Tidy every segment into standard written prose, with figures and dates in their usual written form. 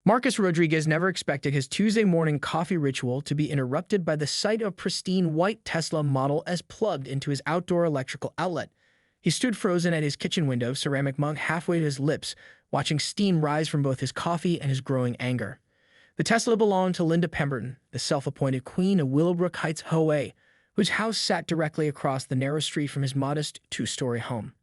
Marcus Rodriguez never expected his Tuesday morning coffee ritual to be interrupted by the sight of a pristine white Tesla Model S plugged into his outdoor electrical outlet. He stood frozen at his kitchen window, ceramic mug halfway to his lips, watching steam rise from both his coffee and his growing anger. The Tesla belonged to Linda Pemberton, the self-appointed queen of Willowbrook Heights HOA, whose house sat directly across the narrow street from his modest two-story home.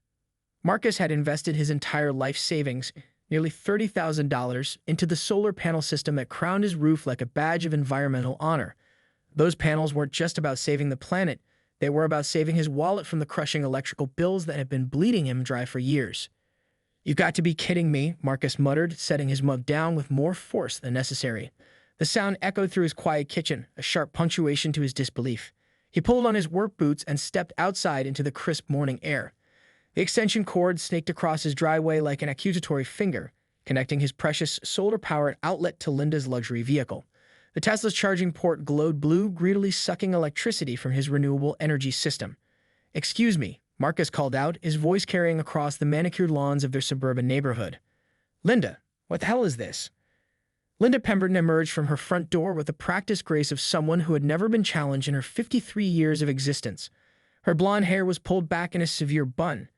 Marcus had invested his entire life savings, nearly $30,000, into the solar panel system that crowned his roof like a badge of environmental honor. Those panels weren't just about saving the planet, they were about saving his wallet from the crushing electrical bills that had been bleeding him dry for years. "You've got to be kidding me," Marcus muttered, setting his mug down with more force than necessary. The sound echoed through his quiet kitchen, a sharp punctuation to his disbelief. He pulled on his work boots and stepped outside into the crisp morning air. The extension cord snaked across his driveway like an accusatory finger, connecting his precious solar-powered outlet to Linda's luxury vehicle. The Tesla's charging port glowed blue, greedily sucking electricity from his renewable energy system. "Excuse me," Marcus called out, his voice carrying across the manicured lawns of their suburban neighborhood. "Linda, what the hell is this?" Linda Pemberton emerged from her front door with the practiced grace of someone who had never been challenged in her 53 years of existence. Her blonde hair was pulled back in a severe bun,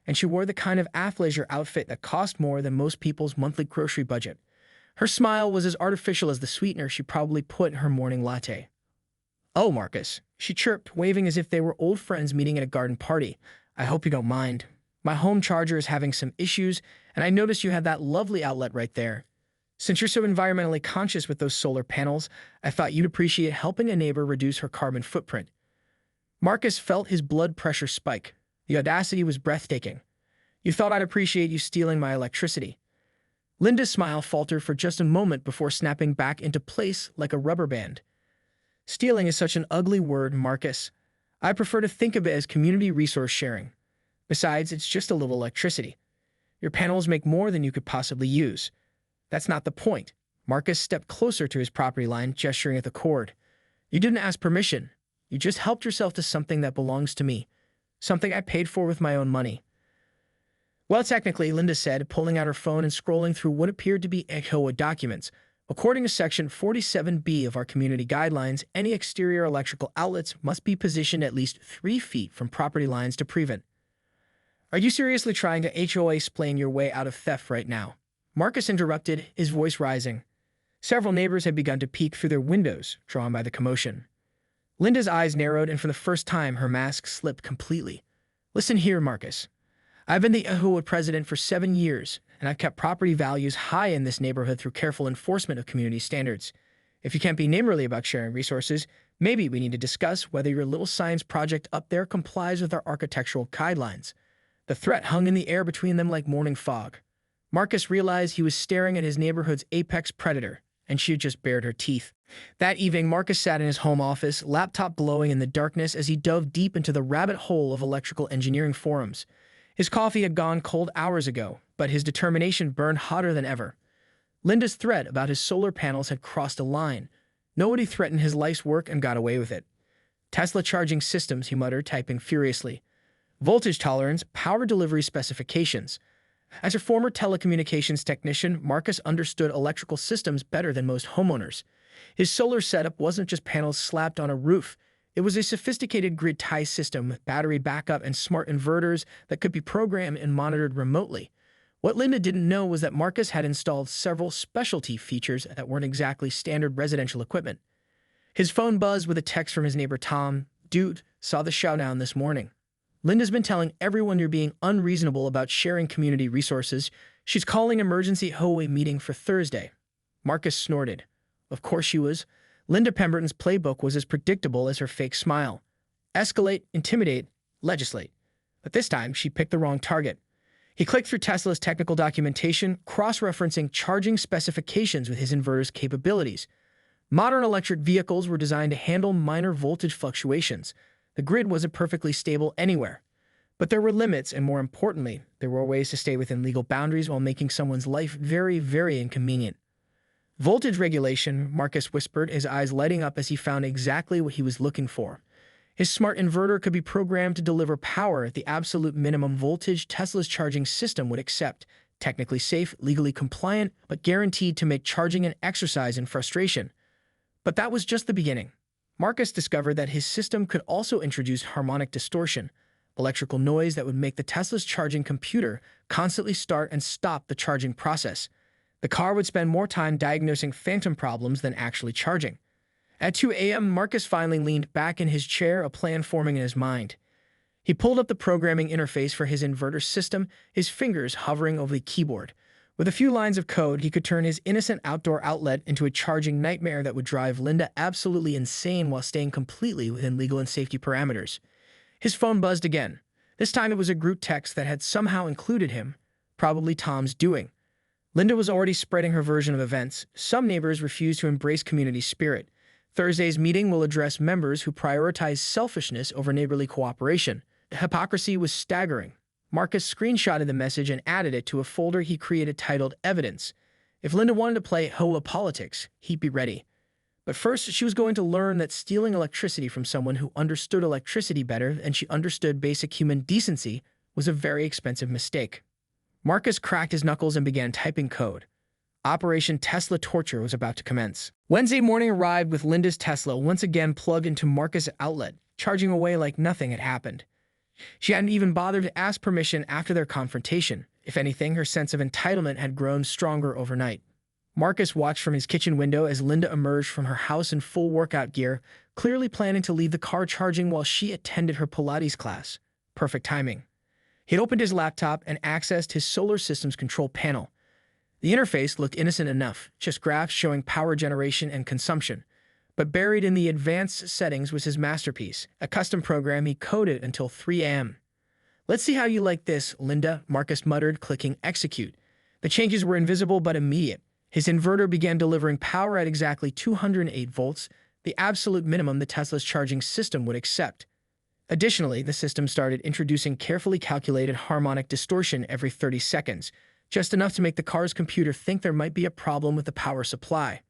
and she wore the kind of athleisure outfit that cost more than most people's monthly grocery budget. Her smile was as artificial as the sweetener she probably put in her morning latte. "Oh, Marcus," she chirped, waving as if they were old friends meeting at a garden party. "I hope you don't mind. My home charger is having some issues, and I noticed you had that lovely outlet right there. Since you're so environmentally conscious with those solar panels, I thought you'd appreciate helping a neighbor reduce her carbon footprint." Marcus felt his blood pressure spike. The audacity was breathtaking. "You thought I'd appreciate you stealing my electricity." Linda's smile faltered for just a moment before snapping back into place like a rubber band. "Stealing is such an ugly word, Marcus. I prefer to think of it as community resource sharing. Besides, it's just a little electricity. Your panels make more than you could possibly use. That's not the point." Marcus stepped closer to his property line, gesturing at the cord. "You didn't ask permission. You just helped yourself to something that belongs to me. Something I paid for with my own money." "Well, technically," Linda said, pulling out her phone and scrolling through what appeared to be HOA documents. "According to Section 47B of our community guidelines, any exterior electrical outlets must be positioned at least 3 feet from property lines to prevent." "Are you seriously trying to HOA-splain your way out of theft right now?" Marcus interrupted, his voice rising. Several neighbors had begun to peek through their windows, drawn by the commotion. Linda's eyes narrowed, and for the first time, her mask slipped completely. "Listen here, Marcus. I've been the HOA president for 7 years, and I've kept property values high in this neighborhood through careful enforcement of community standards. If you can't be neighborly about sharing resources, maybe we need to discuss whether your little science project up there complies with our architectural guidelines." The threat hung in the air between them like morning fog. Marcus realized he was staring at his neighborhood's apex predator, and she had just bared her teeth. That evening, Marcus sat in his home office, laptop glowing in the darkness as he dove deep into the rabbit hole of electrical engineering forums. His coffee had gone cold hours ago, but his determination burned hotter than ever. Linda's threat about his solar panels had crossed a line. Nobody threatened his life's work and got away with it. "Tesla charging systems," he muttered, typing furiously. "Voltage tolerance, power delivery specifications." As a former telecommunications technician, Marcus understood electrical systems better than most homeowners. His solar setup wasn't just panels slapped on a roof. It was a sophisticated grid tie system with battery backup and smart inverters that could be programmed and monitored remotely. What Linda didn't know was that Marcus had installed several specialty features that weren't exactly standard residential equipment. His phone buzzed with a text from his neighbor Tom. "Dude, saw the showdown this morning. Linda's been telling everyone you're being unreasonable about sharing community resources. She's calling emergency HOA meeting for Thursday." Marcus snorted. Of course she was. Linda Pemberton's playbook was as predictable as her fake smile. Escalate, intimidate, legislate. But this time, she picked the wrong target. He clicked through Tesla's technical documentation, cross-referencing charging specifications with his inverter's capabilities. Modern electric vehicles were designed to handle minor voltage fluctuations. The grid wasn't perfectly stable anywhere. But there were limits, and more importantly, there were ways to stay within legal boundaries while making someone's life very, very inconvenient. "Voltage regulation," Marcus whispered, his eyes lighting up as he found exactly what he was looking for. His smart inverter could be programmed to deliver power at the absolute minimum voltage Tesla's charging system would accept, technically safe, legally compliant, but guaranteed to make charging an exercise in frustration. But that was just the beginning. Marcus discovered that his system could also introduce harmonic distortion, electrical noise that would make the Tesla's charging computer constantly start and stop the charging process. The car would spend more time diagnosing phantom problems than actually charging. At 2 a.m., Marcus finally leaned back in his chair, a plan forming in his mind. He pulled up the programming interface for his inverter system, his fingers hovering over the keyboard. With a few lines of code, he could turn his innocent outdoor outlet into a charging nightmare that would drive Linda absolutely insane while staying completely within legal and safety parameters. His phone buzzed again. This time it was a group text that had somehow included him, probably Tom's doing. Linda was already spreading her version of events. Some neighbors refused to embrace community spirit. Thursday's meeting will address members who prioritize selfishness over neighborly cooperation. The hypocrisy was staggering. Marcus screenshotted the message and added it to a folder he created titled Evidence. If Linda wanted to play HOA politics, he'd be ready. But first, she was going to learn that stealing electricity from someone who understood electricity better than she understood basic human decency was a very expensive mistake. Marcus cracked his knuckles and began typing code. Operation Tesla Torture was about to commence. Wednesday morning arrived with Linda's Tesla once again plugged into Marcus' outlet, charging away like nothing had happened. She hadn't even bothered to ask permission after their confrontation. If anything, her sense of entitlement had grown stronger overnight. Marcus watched from his kitchen window as Linda emerged from her house in full workout gear, clearly planning to leave the car charging while she attended her Pilates class. Perfect timing. He'd opened his laptop and accessed his solar system's control panel. The interface looked innocent enough, just graphs showing power generation and consumption. But buried in the advanced settings was his masterpiece, a custom program he coded until 3 a.m. "Let's see how you like this, Linda," Marcus muttered, clicking execute. The changes were invisible but immediate. His inverter began delivering power at exactly 208 volts, the absolute minimum the Tesla's charging system would accept. Additionally, the system started introducing carefully calculated harmonic distortion every 30 seconds, just enough to make the car's computer think there might be a problem with the power supply.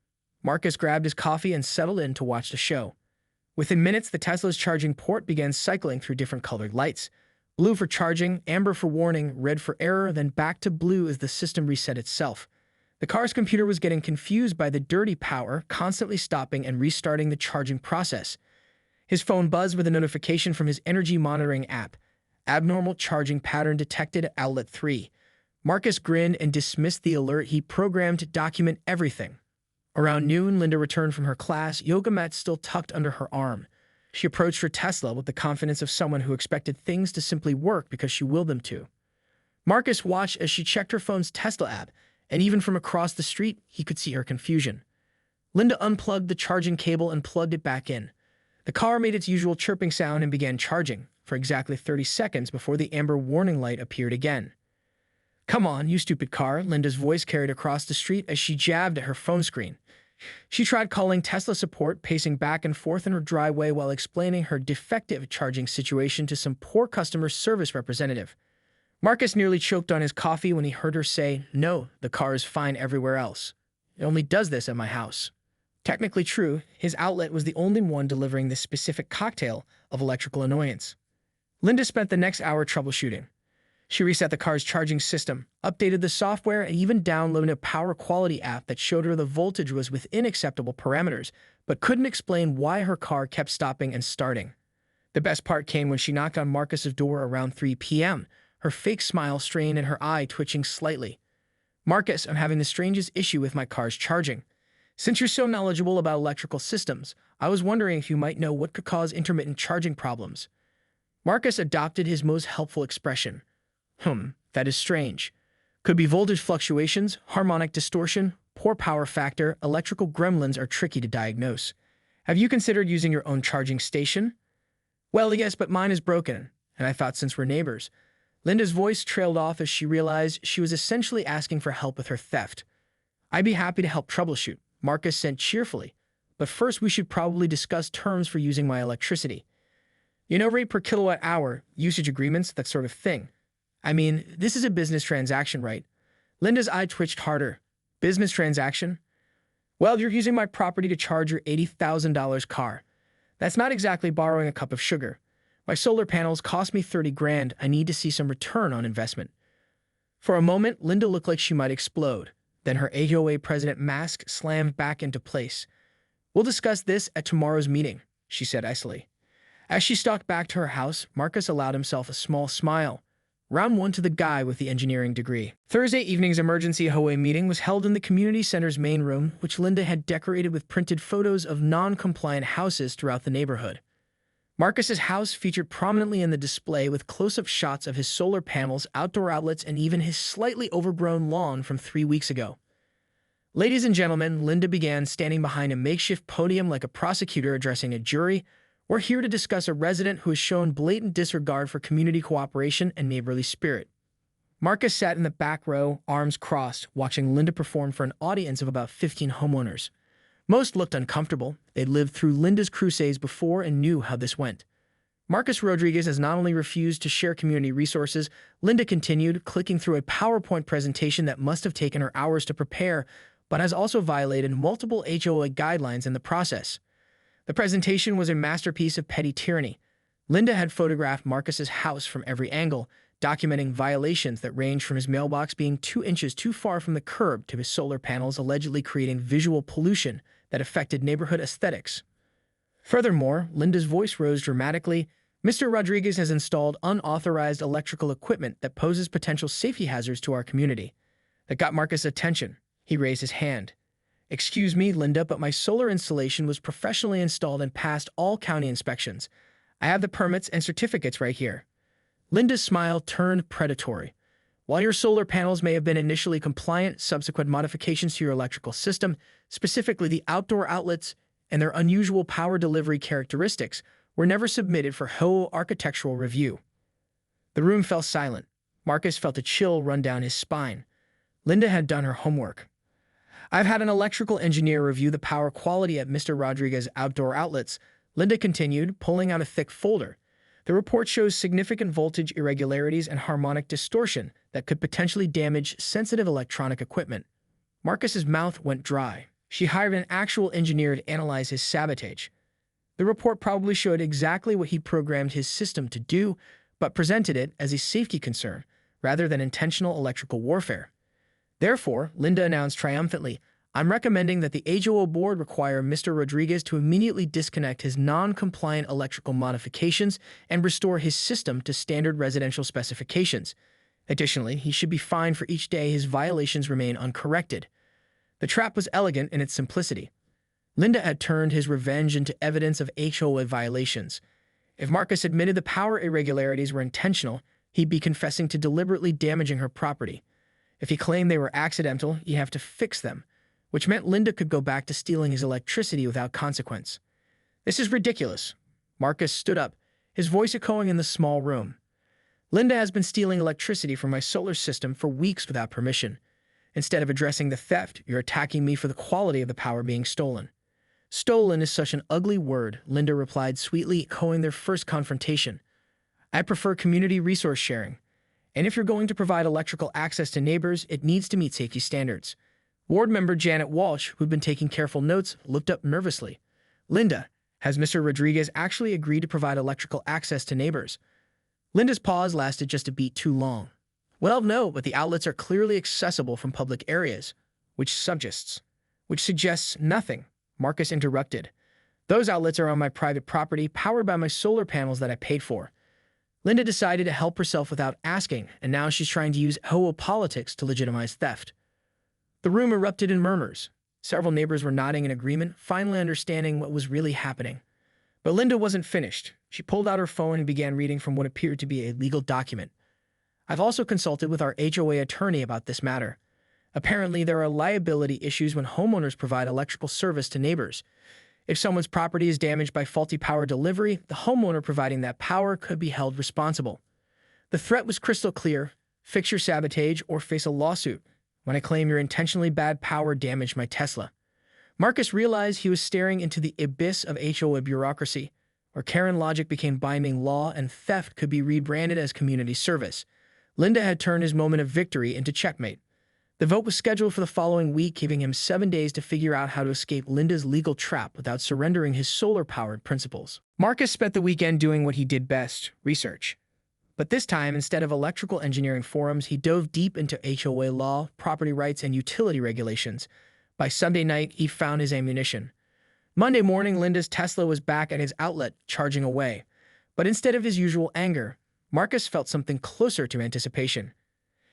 Marcus grabbed his coffee and settled in to watch the show. Within minutes, the Tesla's charging port began cycling through different colored lights. Blue for charging, amber for warning, red for error, then back to blue as the system reset itself. The car's computer was getting confused by the dirty power, constantly stopping and restarting the charging process. His phone buzzed with a notification from his energy monitoring app. Abnormal charging pattern detected at outlet 3. Marcus grinned and dismissed the alert he programmed to document everything. Around noon, Linda returned from her class, yoga mat still tucked under her arm. She approached her Tesla with the confidence of someone who expected things to simply work because she willed them to. Marcus watched as she checked her phone's Tesla app, and even from across the street, he could see her confusion. Linda unplugged the charging cable and plugged it back in. The car made its usual chirping sound and began charging, for exactly 30 seconds before the amber warning light appeared again. "Come on, you stupid car," Linda's voice carried across the street as she jabbed at her phone screen. She tried calling Tesla support, pacing back and forth in her driveway while explaining her defective charging situation to some poor customer service representative. Marcus nearly choked on his coffee when he heard her say, "No, the car is fine everywhere else. It only does this at my house." Technically true, his outlet was the only one delivering this specific cocktail of electrical annoyance. Linda spent the next hour troubleshooting. She reset the car's charging system, updated the software, and even downloaded a power quality app that showed her the voltage was within acceptable parameters, but couldn't explain why her car kept stopping and starting. The best part came when she knocked on Marcus's door around 3 p.m., her fake smile strained and her eye twitching slightly. "Marcus, I'm having the strangest issue with my car's charging. Since you're so knowledgeable about electrical systems, I was wondering if you might know what could cause intermittent charging problems." Marcus adopted his most helpful expression. That is strange. Could be voltage fluctuations, harmonic distortion, poor power factor. Electrical gremlins are tricky to diagnose. Have you considered using your own charging station?" "Well, yes, but mine is broken, and I thought since we're neighbors." Linda's voice trailed off as she realized she was essentially asking for help with her theft. "I'd be happy to help troubleshoot," Marcus said cheerfully. "But first we should probably discuss terms for using my electricity. You know, rate per kilowatt hour, usage agreements, that sort of thing. I mean, this is a business transaction, right?" Linda's eye twitched harder. "Business transaction? Well, you're using my property to charge your $80,000 car. That's not exactly borrowing a cup of sugar. My solar panels cost me 30 grand. I need to see some return on investment." For a moment, Linda looked like she might explode. Then her HOA president mask slammed back into place. "We'll discuss this at tomorrow's meeting," she said icily. As she stalked back to her house, Marcus allowed himself a small smile. Round one to the guy with the engineering degree. Thursday evening's emergency HOA meeting was held in the community center's main room, which Linda had decorated with printed photos of non-compliant houses throughout the neighborhood. Marcus's house featured prominently in the display with close-up shots of his solar panels, outdoor outlets, and even his slightly overgrown lawn from 3 weeks ago. "Ladies and gentlemen," Linda began, standing behind a makeshift podium like a prosecutor addressing a jury, "we're here to discuss a resident who has shown blatant disregard for community cooperation and neighborly spirit." Marcus sat in the back row, arms crossed, watching Linda perform for an audience of about 15 homeowners. Most looked uncomfortable. They'd lived through Linda's crusades before and knew how this went. Marcus Rodriguez has not only refused to share community resources, Linda continued, clicking through a PowerPoint presentation that must have taken her hours to prepare, but has also violated multiple HOA guidelines in the process. The presentation was a masterpiece of petty tyranny. Linda had photographed Marcus's house from every angle, documenting violations that ranged from his mailbox being 2 inches too far from the curb to his solar panels allegedly creating visual pollution that affected neighborhood aesthetics. Furthermore, Linda's voice rose dramatically. "Mr. Rodriguez has installed unauthorized electrical equipment that poses potential safety hazards to our community." That got Marcus' attention. He raised his hand. "Excuse me, Linda, but my solar installation was professionally installed and passed all county inspections. I have the permits and certificates right here." Linda's smile turned predatory. "While your solar panels may have been initially compliant, subsequent modifications to your electrical system, specifically the outdoor outlets and their unusual power delivery characteristics, were never submitted for HOA architectural review." The room fell silent. Marcus felt a chill run down his spine. Linda had done her homework. "I've had an electrical engineer review the power quality at Mr. Rodriguez's outdoor outlets," Linda continued, pulling out a thick folder. "The report shows significant voltage irregularities and harmonic distortion that could potentially damage sensitive electronic equipment." Marcus's mouth went dry. She hired an actual engineer to analyze his sabotage. The report probably showed exactly what he programmed his system to do, but presented it as a safety concern rather than intentional electrical warfare. Therefore, Linda announced triumphantly, "I'm recommending that the HOA board require Mr. Rodriguez to immediately disconnect his non-compliant electrical modifications and restore his system to standard residential specifications. Additionally, he should be fined for each day his violations remain uncorrected." The trap was elegant in its simplicity. Linda had turned his revenge into evidence of HOA violations. If Marcus admitted the power irregularities were intentional, he'd be confessing to deliberately damaging her property. If he claimed they were accidental, he'd have to fix them, which meant Linda could go back to stealing his electricity without consequence. "This is ridiculous." Marcus stood up, his voice echoing in the small room. "Linda has been stealing electricity from my solar system for weeks without permission. Instead of addressing the theft, you're attacking me for the quality of the power being stolen." "Stolen is such an ugly word," Linda replied sweetly, echoing their first confrontation. "I prefer community resource sharing. And if you're going to provide electrical access to neighbors, it needs to meet safety standards." Ward member Janet Walsh, who'd been taking careful notes, looked up nervously. "Linda, has Mr. Rodriguez actually agreed to provide electrical access to neighbors?" Linda's pause lasted just a beat too long. "Well, no, but the outlets are clearly accessible from public areas." Which suggests nothing," Marcus interrupted. "Those outlets are on my private property, powered by my solar panels that I paid for." Linda decided to help herself without asking, and now she's trying to use HOA politics to legitimize theft. The room erupted in murmurs. Several neighbors were nodding in agreement, finally understanding what was really happening. But Linda wasn't finished. She pulled out her phone and began reading from what appeared to be a legal document. "I've also consulted with our HOA attorney about this matter. Apparently, there are liability issues when homeowners provide electrical service to neighbors. If someone's property is damaged by faulty power delivery, the homeowner providing that power could be held responsible. The threat was crystal clear: fix your sabotage or face a lawsuit when I claim your intentionally bad power damaged my Tesla." Marcus realized he was staring into the abyss of HOA bureaucracy, where Karen logic became binding law and theft could be rebranded as community service. Linda had turned his moment of victory into checkmate. The vote was scheduled for the following week, giving him 7 days to figure out how to escape Linda's legal trap without surrendering his solar-powered principles. Marcus spent the weekend doing what he did best: research. But this time, instead of electrical engineering forums, he dove deep into HOA law, property rights, and utility regulations. By Sunday night, he found his ammunition. Monday morning, Linda's Tesla was back at his outlet, charging away. But instead of his usual anger, Marcus felt something closer to anticipation.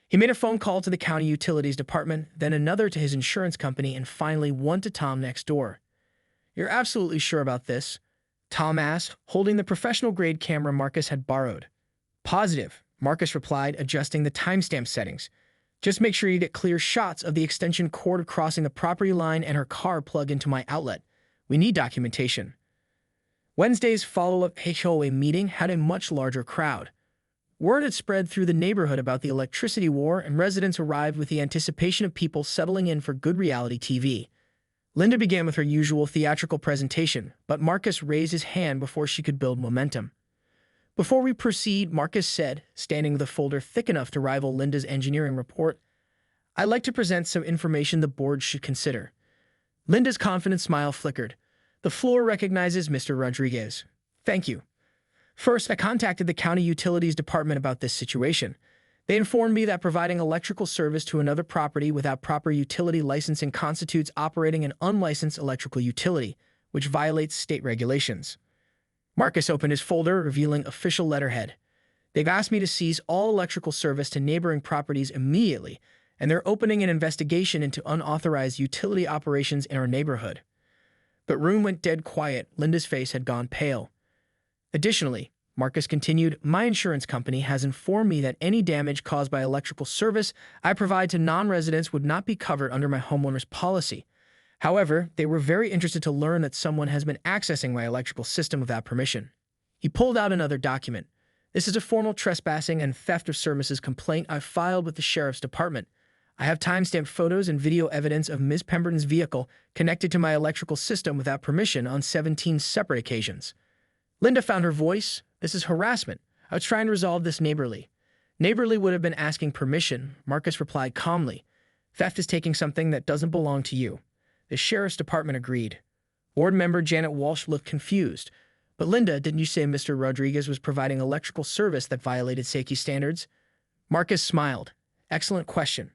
He made a phone call to the county utilities department, then another to his insurance company, and finally one to Tom next door. "You're absolutely sure about this?" Tom asked, holding the professional-grade camera Marcus had borrowed. "Positive," Marcus replied, adjusting the timestamp settings. "Just make sure you get clear shots of the extension cord crossing the property line and her car plug into my outlet. We need documentation." Wednesday's follow-up HOA meeting had a much larger crowd. Word had spread through the neighborhood about the electricity war, and residents arrived with the anticipation of people settling in for good reality TV. Linda began with her usual theatrical presentation, but Marcus raised his hand before she could build momentum. "Before we proceed," Marcus said, standing with a folder thick enough to rival Linda's engineering report, "I'd like to present some information the board should consider." Linda's confident smile flickered. "The floor recognizes Mr. Rodriguez." "Thank you. First, I contacted the county utilities department about this situation. They informed me that providing electrical service to another property without proper utility licensing constitutes operating an unlicensed electrical utility, which violates state regulations." Marcus opened his folder, revealing official letterhead. "They've asked me to cease all electrical service to neighboring properties immediately, and they're opening an investigation into unauthorized utility operations in our neighborhood." But room went dead quiet. Linda's face had gone pale. "Additionally," Marcus continued, "my insurance company has informed me that any damage caused by electrical service I provide to non-residents would not be covered under my homeowner's policy. However, they were very interested to learn that someone has been accessing my electrical system without permission." He pulled out another document. "This is a formal trespassing and theft of services complaint I filed with the sheriff's department. I have timestamped photos and video evidence of Ms. Pemberton's vehicle connected to my electrical system without permission on 17 separate occasions." Linda found her voice. "This is harassment. I was trying to resolve this neighborly." "Neighborly would have been asking permission," Marcus replied calmly. "Theft is taking something that doesn't belong to you." The sheriff's department agreed. Board member Janet Walsh looked confused. "But Linda, didn't you say Mr. Rodriguez was providing electrical service that violated safety standards?" Marcus smiled. "Excellent question.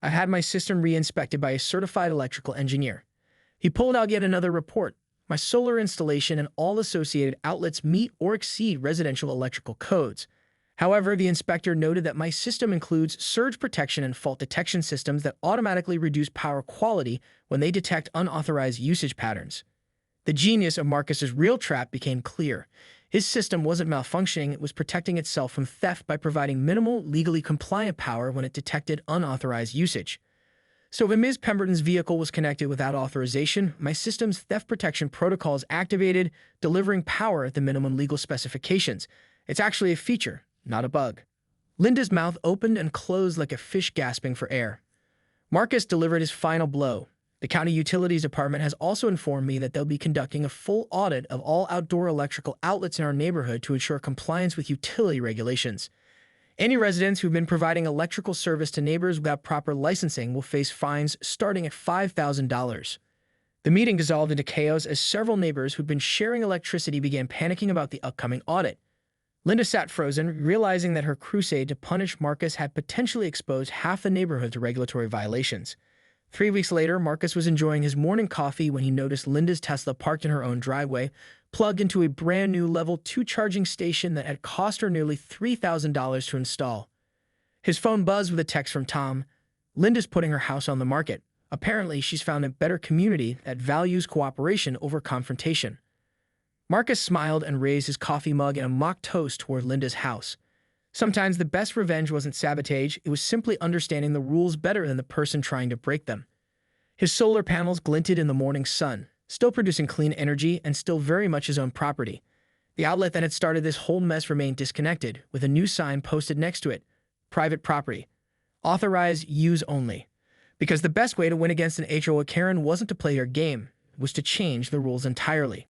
I had my system re-inspected by a certified electrical engineer." He pulled out yet another report. "My solar installation and all associated outlets meet or exceed residential electrical codes. However, the inspector noted that my system includes surge protection and fault detection systems that automatically reduce power quality when they detect unauthorized usage patterns." The genius of Marcus's real trap became clear. His system wasn't malfunctioning, it was protecting itself from theft by providing minimal, legally compliant power when it detected unauthorized usage. "So if Ms. Pemberton's vehicle was connected without authorization, my system's theft protection protocol is activated, delivering power at the minimum legal specifications. It's actually a feature, not a bug." Linda's mouth opened and closed like a fish gasping for air. Marcus delivered his final blow. "The county utilities department has also informed me that they'll be conducting a full audit of all outdoor electrical outlets in our neighborhood to ensure compliance with utility regulations. Any residents who've been providing electrical service to neighbors without proper licensing will face fines starting at $5,000. The meeting dissolved into chaos as several neighbors who'd been sharing electricity began panicking about the upcoming audit. Linda sat frozen, realizing that her crusade to punish Marcus had potentially exposed half the neighborhood to regulatory violations. 3 weeks later, Marcus was enjoying his morning coffee when he noticed Linda's Tesla parked in her own driveway, plugged into a brand new Level 2 charging station that had cost her nearly $3,000 to install. His phone buzzed with a text from Tom. "Linda's putting her house on the market. Apparently, she's found a better community that values cooperation over confrontation." Marcus smiled and raised his coffee mug in a mock toast toward Linda's house. Sometimes the best revenge wasn't sabotage, it was simply understanding the rules better than the person trying to break them. His solar panels glinted in the morning sun, still producing clean energy and still very much his own property. The outlet that had started this whole mess remained disconnected, with a new sign posted next to it: "Private property. Authorized use only." Because the best way to win against an HOA Karen wasn't to play your game, it was to change the rules entirely.